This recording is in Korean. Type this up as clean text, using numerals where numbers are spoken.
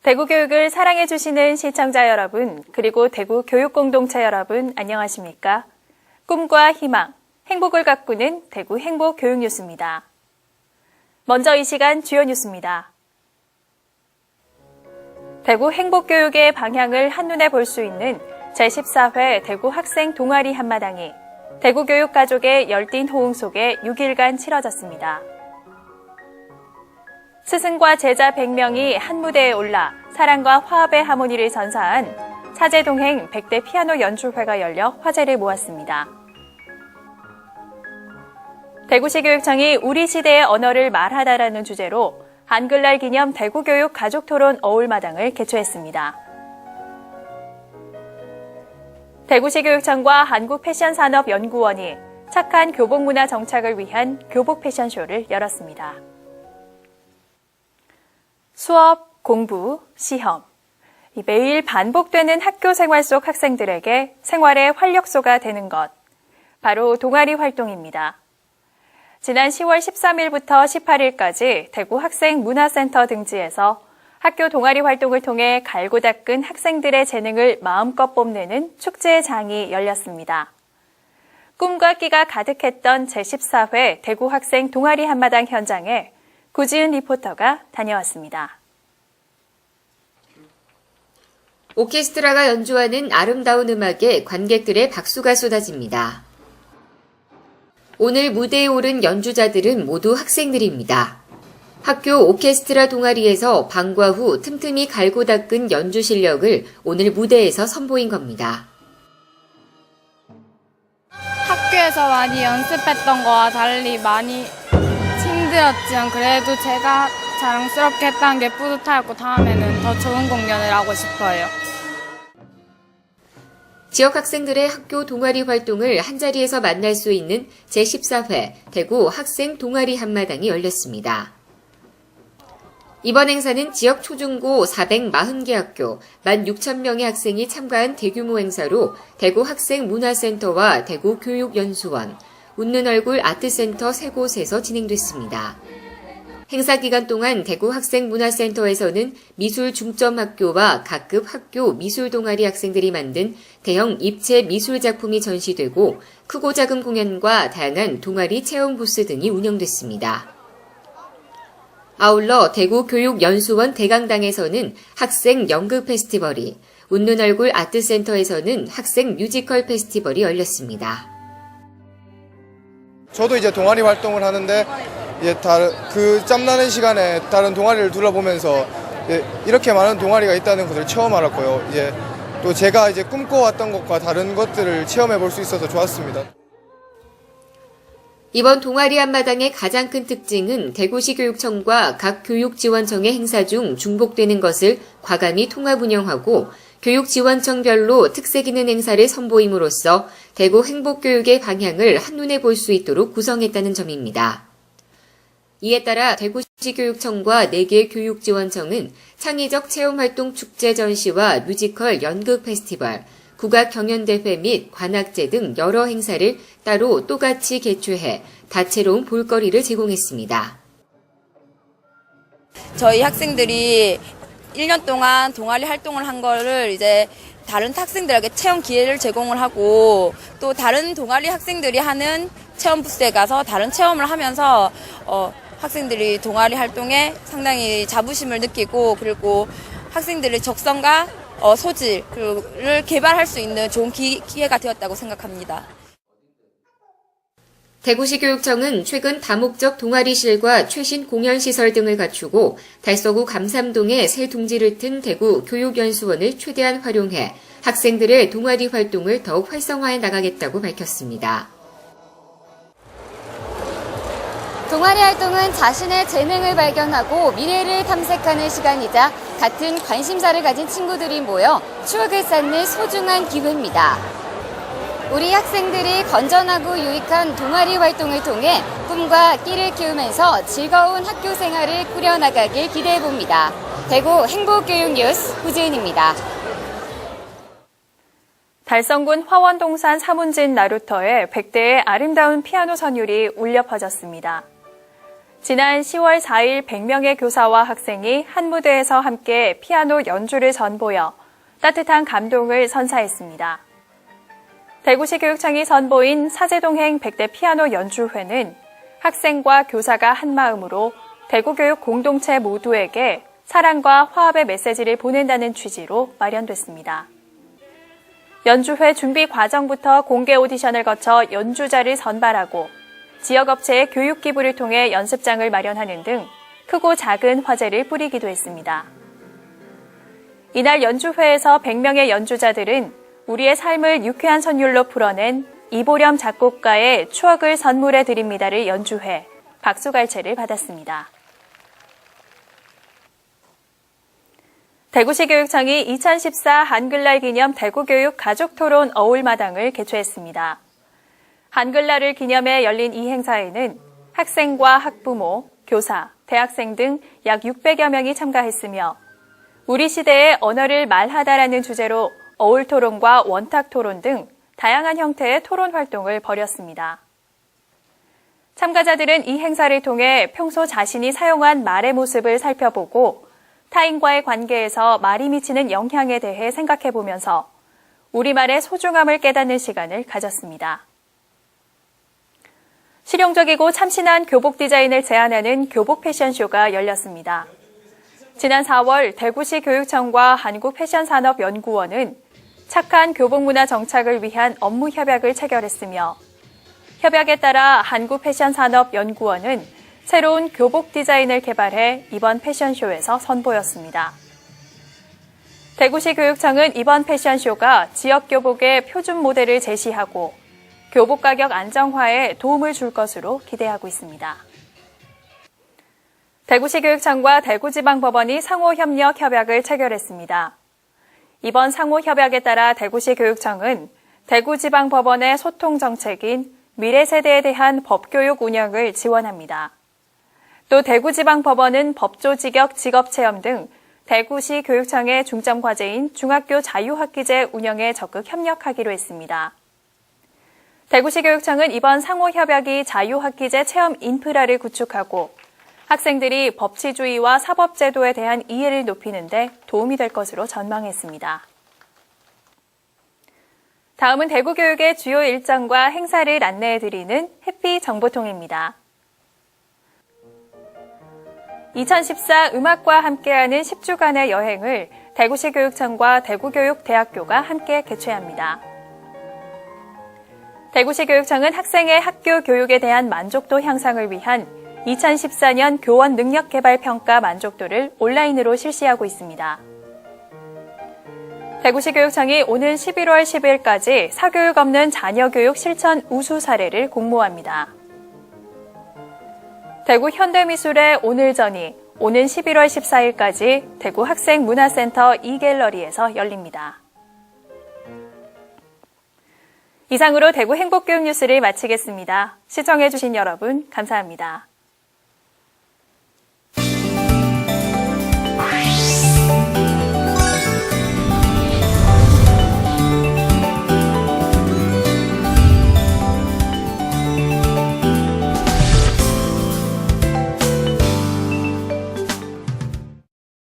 대구 교육을 사랑해주시는 시청자 여러분, 그리고 대구 교육 공동체 여러분, 안녕하십니까? 꿈과 희망, 행복을 가꾸는 대구 행복 교육 뉴스입니다. 먼저 이 시간 주요 뉴스입니다. 대구 행복 교육의 방향을 한눈에 볼 수 있는 제14회 대구 학생 동아리 한마당이 대구 교육 가족의 열띤 호응 속에 6일간 치러졌습니다. 스승과 제자 100명이 한 무대에 올라 사랑과 화합의 하모니를 전사한 사제동행 100대 피아노 연주회가 열려 화제를 모았습니다. 대구시 교육청이 우리 시대의 언어를 말하다라는 주제로 한글날 기념 대구교육 가족토론 어울마당을 개최했습니다. 대구시 교육청과 한국패션산업연구원이 착한 교복문화 정착을 위한 교복 패션쇼를 열었습니다. 수업, 공부, 시험. 매일 반복되는 학교 생활 속 학생들에게 생활의 활력소가 되는 것. 바로 동아리 활동입니다. 지난 10월 13일부터 18일까지 대구 학생문화센터 등지에서 학교 동아리 활동을 통해 갈고 닦은 학생들의 재능을 마음껏 뽐내는 축제장이 열렸습니다. 꿈과 끼가 가득했던 제14회 대구 학생 동아리 한마당 현장에 구지은 리포터가 다녀왔습니다. 오케스트라가 연주하는 아름다운 음악에 관객들의 박수가 쏟아집니다. 오늘 무대에 오른 연주자들은 모두 학생들입니다. 학교 오케스트라 동아리에서 방과 후 틈틈이 갈고 닦은 연주 실력을 오늘 무대에서 선보인 겁니다. 학교에서 많이 연습했던 거와 달리 많이 힘들었지만 그래도 제가 자랑스럽게 했다는 게 뿌듯하고 다음에는 더 좋은 공연을 하고 싶어요. 지역 학생들의 학교 동아리 활동을 한자리에서 만날 수 있는 제14회 대구 학생 동아리 한마당이 열렸습니다. 이번 행사는 지역 초중고 440개 학교 16,000명의 학생이 참가한 대규모 행사로 대구 학생문화센터와 대구 교육연수원, 웃는 얼굴 아트센터 세 곳에서 진행됐습니다. 행사 기간 동안 대구 학생문화센터에서는 미술 중점학교와 각급 학교 미술 동아리 학생들이 만든 대형 입체 미술 작품이 전시되고 크고 작은 공연과 다양한 동아리 체험 부스 등이 운영됐습니다. 아울러 대구 교육연수원 대강당에서는 학생 연극 페스티벌이, 웃는 얼굴 아트센터에서는 학생 뮤지컬 페스티벌이 열렸습니다. 저도 이제 동아리 활동을 하는데 그 짬나는 시간에 다른 동아리를 둘러보면서 이렇게 많은 동아리가 있다는 것을 처음 알았고요. 또 제가 꿈꿔왔던 것과 다른 것들을 체험해 볼 수 있어서 좋았습니다. 이번 동아리 한마당의 가장 큰 특징은 대구시 교육청과 각 교육지원청의 행사 중 중복되는 것을 과감히 통합 운영하고 교육지원청별로 특색 있는 행사를 선보임으로써 대구 행복교육의 방향을 한눈에 볼 수 있도록 구성했다는 점입니다. 이에 따라 대구시 교육청과 4개 교육지원청은 창의적 체험활동 축제 전시와 뮤지컬 연극 페스티벌, 국악 경연대회 및 관악제 등 여러 행사를 따로 또같이 개최해 다채로운 볼거리를 제공했습니다. 저희 학생들이 1년 동안 동아리 활동을 한 거를 다른 학생들에게 체험 기회를 제공을 하고 또 다른 동아리 학생들이 하는 체험 부스에 가서 다른 체험을 하면서 학생들이 동아리 활동에 상당히 자부심을 느끼고 그리고 학생들의 적성과 소질을 개발할 수 있는 좋은 기회가 되었다고 생각합니다. 대구시 교육청은 최근 다목적 동아리실과 최신 공연시설 등을 갖추고 달서구 감삼동에 새 둥지를 튼 대구 교육연수원을 최대한 활용해 학생들의 동아리 활동을 더욱 활성화해 나가겠다고 밝혔습니다. 동아리 활동은 자신의 재능을 발견하고 미래를 탐색하는 시간이자 같은 관심사를 가진 친구들이 모여 추억을 쌓는 소중한 기회입니다. 우리 학생들이 건전하고 유익한 동아리 활동을 통해 꿈과 끼를 키우면서 즐거운 학교 생활을 꾸려나가길 기대해봅니다. 대구 행복교육 뉴스 구지은입니다. 달성군 화원동산 사문진 나루터에 100대의 아름다운 피아노 선율이 울려 퍼졌습니다. 지난 10월 4일 100명의 교사와 학생이 한 무대에서 함께 피아노 연주를 선보여 따뜻한 감동을 선사했습니다. 대구시 교육청이 선보인 사제동행 100대 피아노 연주회는 학생과 교사가 한마음으로 대구교육 공동체 모두에게 사랑과 화합의 메시지를 보낸다는 취지로 마련됐습니다. 연주회 준비 과정부터 공개 오디션을 거쳐 연주자를 선발하고 지역업체의 교육 기부를 통해 연습장을 마련하는 등 크고 작은 화제를 뿌리기도 했습니다. 이날 연주회에서 100명의 연주자들은 우리의 삶을 유쾌한 선율로 풀어낸 이보렴 작곡가의 추억을 선물해 드립니다를 연주해 박수갈채를 받았습니다. 대구시 교육청이 2014 한글날 기념 대구교육 가족토론 어울마당을 개최했습니다. 한글날을 기념해 열린 이 행사에는 학생과 학부모, 교사, 대학생 등 약 600여 명이 참가했으며 우리 시대의 언어를 말하다라는 주제로 어울토론과 원탁토론 등 다양한 형태의 토론 활동을 벌였습니다. 참가자들은 이 행사를 통해 평소 자신이 사용한 말의 모습을 살펴보고 타인과의 관계에서 말이 미치는 영향에 대해 생각해보면서 우리말의 소중함을 깨닫는 시간을 가졌습니다. 실용적이고 참신한 교복 디자인을 제안하는 교복 패션쇼가 열렸습니다. 지난 4월 대구시 교육청과 한국패션산업연구원은 착한 교복문화 정착을 위한 업무 협약을 체결했으며 협약에 따라 한국패션산업연구원은 새로운 교복 디자인을 개발해 이번 패션쇼에서 선보였습니다. 대구시 교육청은 이번 패션쇼가 지역 교복의 표준 모델을 제시하고 교복 가격 안정화에 도움을 줄 것으로 기대하고 있습니다. 대구시 교육청과 대구지방법원이 상호협력 협약을 체결했습니다. 이번 상호협약에 따라 대구시 교육청은 대구지방법원의 소통 정책인 미래 세대에 대한 법교육 운영을 지원합니다. 또 대구지방법원은 법조직역 직업체험 등 대구시 교육청의 중점 과제인 중학교 자유학기제 운영에 적극 협력하기로 했습니다. 대구시 교육청은 이번 상호협약이 자유학기제 체험 인프라를 구축하고 학생들이 법치주의와 사법제도에 대한 이해를 높이는 데 도움이 될 것으로 전망했습니다. 다음은 대구교육의 주요 일정과 행사를 안내해드리는 해피 정보통입니다. 2014 음악과 함께하는 10주간의 여행을 대구시 교육청과 대구교육대학교가 함께 개최합니다. 대구시 교육청은 학생의 학교 교육에 대한 만족도 향상을 위한 2014년 교원 능력개발평가 만족도를 온라인으로 실시하고 있습니다. 대구시 교육청이 오는 11월 10일까지 사교육 없는 자녀교육 실천 우수 사례를 공모합니다. 대구 현대미술의 오늘전이 오는 11월 14일까지 대구 학생문화센터 이갤러리에서 열립니다. 이상으로 대구 행복교육 뉴스를 마치겠습니다. 시청해주신 여러분 감사합니다.